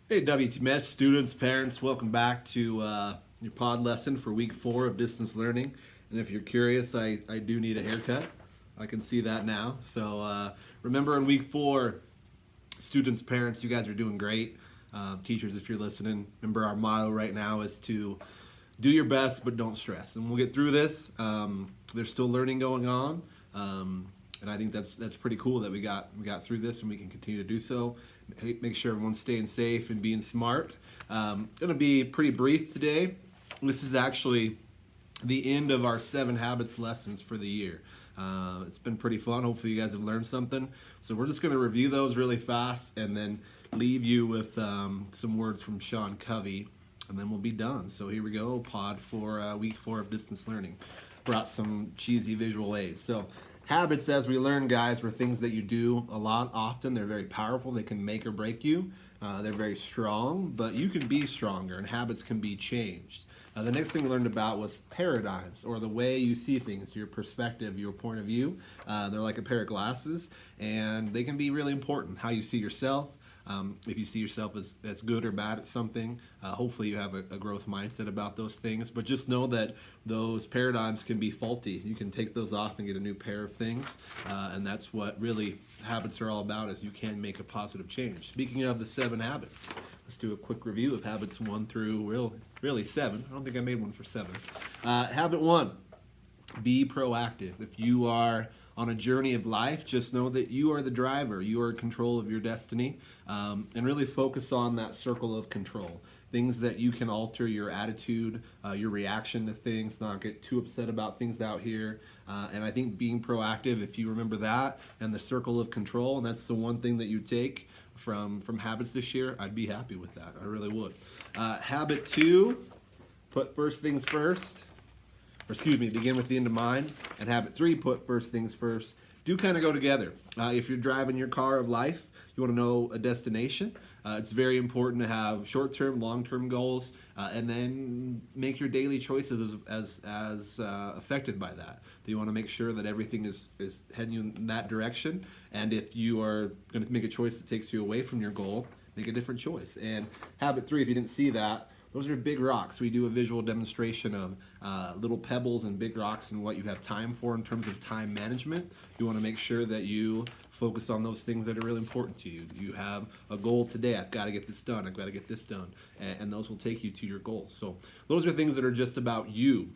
Hey, WTMS students, parents, welcome back to your pod lesson for week 4 of distance learning. And if you're curious, I do need a haircut. I can see that now. So remember in week 4, students, parents, you guys are doing great. Teachers, if you're listening, remember our motto right now is to do your best, but don't stress. And we'll get through this. There's still learning going on. And I think that's pretty cool that we got through this and we can continue to do so. Make sure everyone's staying safe and being smart. Going to be pretty brief today. This is actually the end of our 7 habits lessons for the year. It's been pretty fun. Hopefully you guys have learned something. So we're just going to review those really fast and then leave you with some words from Sean Covey, and then we'll be done. So here we go, pod for week 4 of distance learning. Brought some cheesy visual aids. So habits, as we learn, guys, were things that you do a lot often. They're very powerful. They can make or break you. They're very strong, but you can be stronger, and habits can be changed. The next thing we learned about was paradigms, or the way you see things, your perspective, your point of view. They're like a pair of glasses, and they can be really important. How you see yourself. If you see yourself as good or bad at something, hopefully you have a growth mindset about those things. But just know that those paradigms can be faulty. You can take those off and get a new pair of things. And that's what really habits are all about, is you can make a positive change. Speaking of the 7 habits, let's do a quick review of habits 1 through really 7. I don't think I made one for 7. Habit 1, be proactive. If you are on a journey of life, just know that you are the driver. You are in control of your destiny, and really focus on that circle of control. Things that you can alter, your attitude, your reaction to things, not get too upset about things out here. And I think being proactive, if you remember that, and the circle of control, and that's the one thing that you take from habits this year, I'd be happy with that. I really would. Habit 2, put first things first. Begin with the end in mind. And habit 3, put first things first, do kind of go together. If you're driving your car of life, you want to know a destination. It's very important to have short-term, long-term goals, and then make your daily choices as affected by that. You want to make sure that everything is heading you in that direction. And if you are going to make a choice that takes you away from your goal, make a different choice. And habit 3, if you didn't see that, those are big rocks. We do a visual demonstration of little pebbles and big rocks and what you have time for in terms of time management. You want to make sure that you focus on those things that are really important to you. You have a goal today. I've got to get this done. I've got to get this done. And those will take you to your goals. So those are things that are just about you.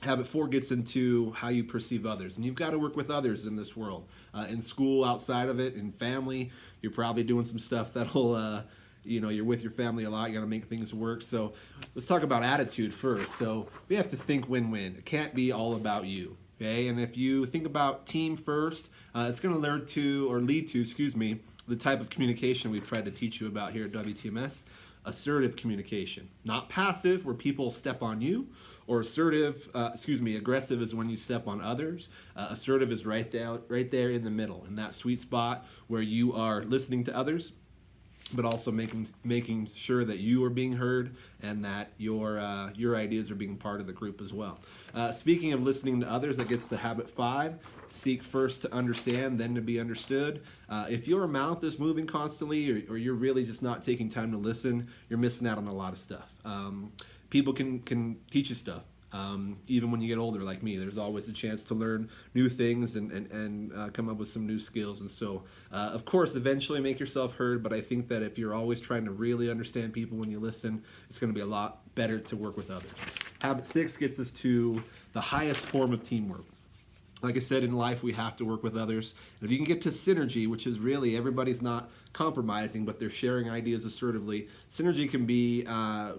Habit 4 gets into how you perceive others. And you've got to work with others in this world. In school, outside of it, in family, you're probably doing some stuff that'll... you're with your family a lot. You got to make things work. So let's talk about attitude first. So we have to think win-win. It can't be all about you. Okay. And if you think about team first, it's going to lead to, the type of communication we've tried to teach you about here at WTMS. Assertive communication, not passive where people step on you, or aggressive is when you step on others. Assertive is right there in the middle, in that sweet spot where you are listening to others, but also making sure that you are being heard and that your ideas are being part of the group as well. Speaking of listening to others, that gets to habit 5. Seek first to understand, then to be understood. If your mouth is moving constantly, or you're really just not taking time to listen, you're missing out on a lot of stuff. People can teach you stuff. Even when you get older like me, there's always a chance to learn new things and come up with some new skills. And so, of course, eventually make yourself heard, but I think that if you're always trying to really understand people when you listen, it's going to be a lot better to work with others. Habit 6 gets us to the highest form of teamwork. Like I said, in life, we have to work with others. And if you can get to synergy, which is really everybody's not compromising, but they're sharing ideas assertively, synergy can be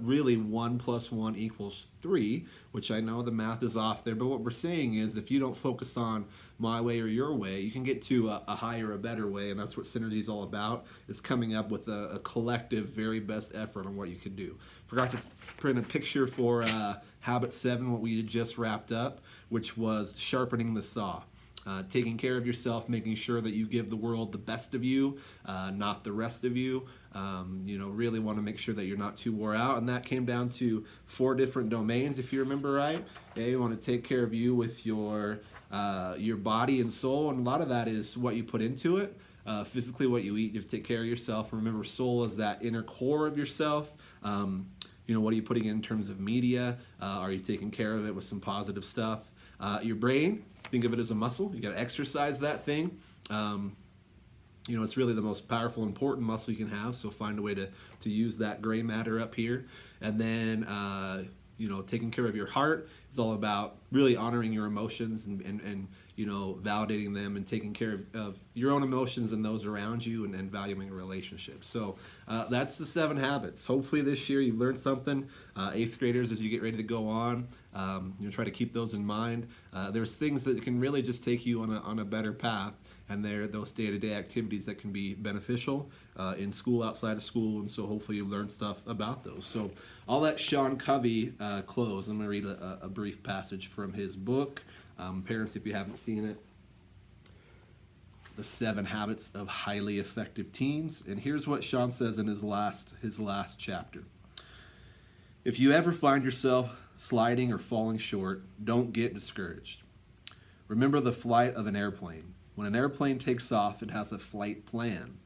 really 1 + 1 = 3, which I know the math is off there. But what we're saying is if you don't focus on my way or your way, you can get to a higher, a better way. And that's what synergy is all about, is coming up with a collective, very best effort on what you can do. Forgot to print a picture for habit 7, what we had just wrapped up, which was sharpening the saw. Taking care of yourself, making sure that you give the world the best of you, not the rest of you. Really want to make sure that you're not too wore out. And that came down to 4 different domains, if you remember right. Okay, you want to take care of you with your body and soul, and a lot of that is what you put into it. physically what you eat. You have to take care of yourself. Remember, soul is that inner core of yourself. What are you putting in terms of media? Are you taking care of it with some positive stuff? Your brain, think of it as a muscle. You got to exercise that thing. It's really the most powerful, important muscle you can have. So find a way to use that gray matter up here. And then, taking care of your heart is all about really honoring your emotions and validating them and taking care of your own emotions and those around you and valuing relationships. So that's the 7 habits. Hopefully this year you've learned something. 8th graders, as you get ready to go on, try to keep those in mind. There's things that can really just take you on a better path. And they're those day-to-day activities that can be beneficial in school, outside of school, and so hopefully you've learned stuff about those. So I'll let Sean Covey close. I'm going to read a brief passage from his book. Parents, if you haven't seen it, The 7 Habits of Highly Effective Teens. And here's what Sean says in his last chapter. If you ever find yourself sliding or falling short, don't get discouraged. Remember the flight of an airplane. When an airplane takes off, it has a flight plan.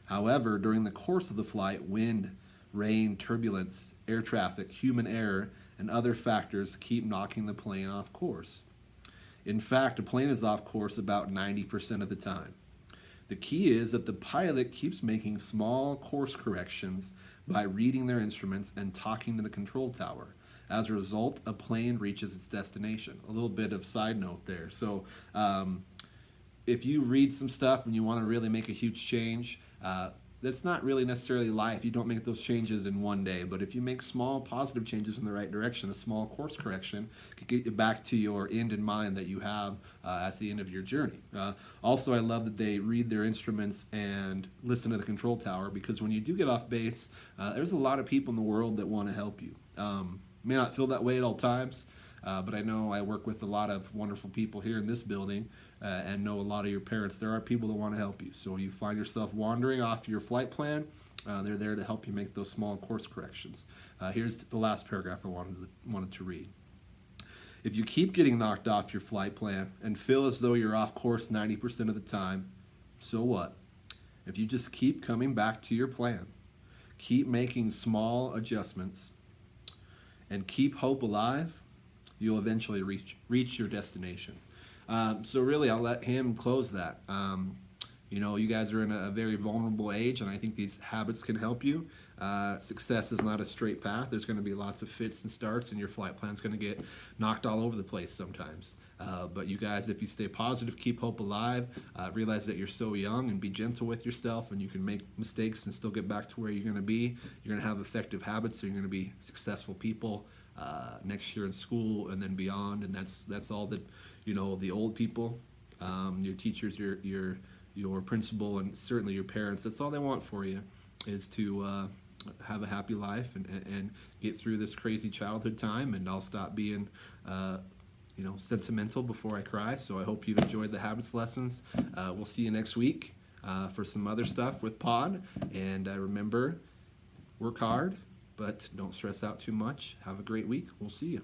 However, during the course of the flight, wind, rain, turbulence, air traffic, human error, and other factors keep knocking the plane off course. In fact, a plane is off course about 90% of the time. The key is that the pilot keeps making small course corrections by reading their instruments and talking to the control tower. As a result, a plane reaches its destination. A little bit of side note there. So, if you read some stuff and you want to really make a huge change, that's not really necessarily life. You don't make those changes in one day, but if you make small positive changes in the right direction, a small course correction can get you back to your end in mind that you have at the end of your journey. Also, I love that they read their instruments and listen to the control tower, because when you do get off base, there's a lot of people in the world that want to help you. May not feel that way at all times, but I know I work with a lot of wonderful people here in this building and know a lot of your parents. There are people that want to help you. So you find yourself wandering off your flight plan, they're there to help you make those small course corrections. Here's the last paragraph I wanted to read. If you keep getting knocked off your flight plan and feel as though you're off course 90% of the time, so what? If you just keep coming back to your plan, keep making small adjustments, and keep hope alive, you'll eventually reach your destination. So really, I'll let him close that. You guys are in a very vulnerable age, and I think these habits can help you. Success is not a straight path. There's going to be lots of fits and starts, and your flight plan's going to get knocked all over the place sometimes. But you guys, if you stay positive, keep hope alive, realize that you're so young, and be gentle with yourself, and you can make mistakes and still get back to where you're going to be. You're going to have effective habits, so you're going to be successful people next year in school and then beyond. And that's all that the old people, your teachers, your principal, and certainly your parents. That's all they want for you, is to have a happy life and get through this crazy childhood time. And I'll stop being sentimental before I cry. So I hope you've enjoyed the habits lessons. We'll see you next week for some other stuff with Pod. And remember, work hard, but don't stress out too much. Have a great week. We'll see you.